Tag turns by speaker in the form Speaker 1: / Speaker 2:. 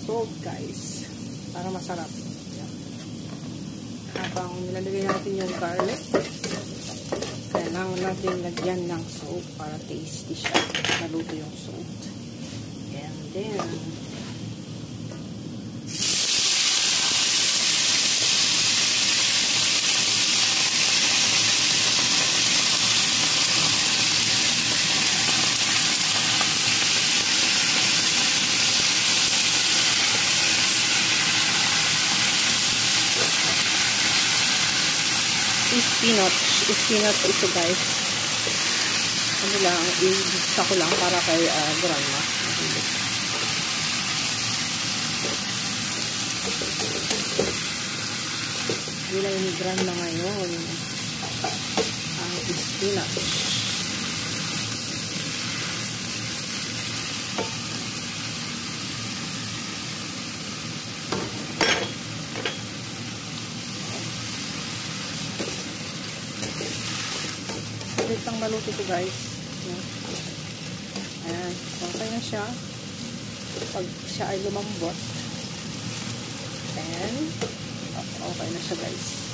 Speaker 1: salt guys. Para masarap. Yan. Habang nilalagay natin yung garlic, kailangan natin lagyan ng salt para tasty siya. Naluto yung salt. And then, spinach ito guys. Ano lang, i-gisa ko lang para kay grandma. Gulay ni grandma ngayon ang spinach. Ang maluto ito guys. Ayan. Okay na siya. Pag siya ay lumambot. And okay na siya guys.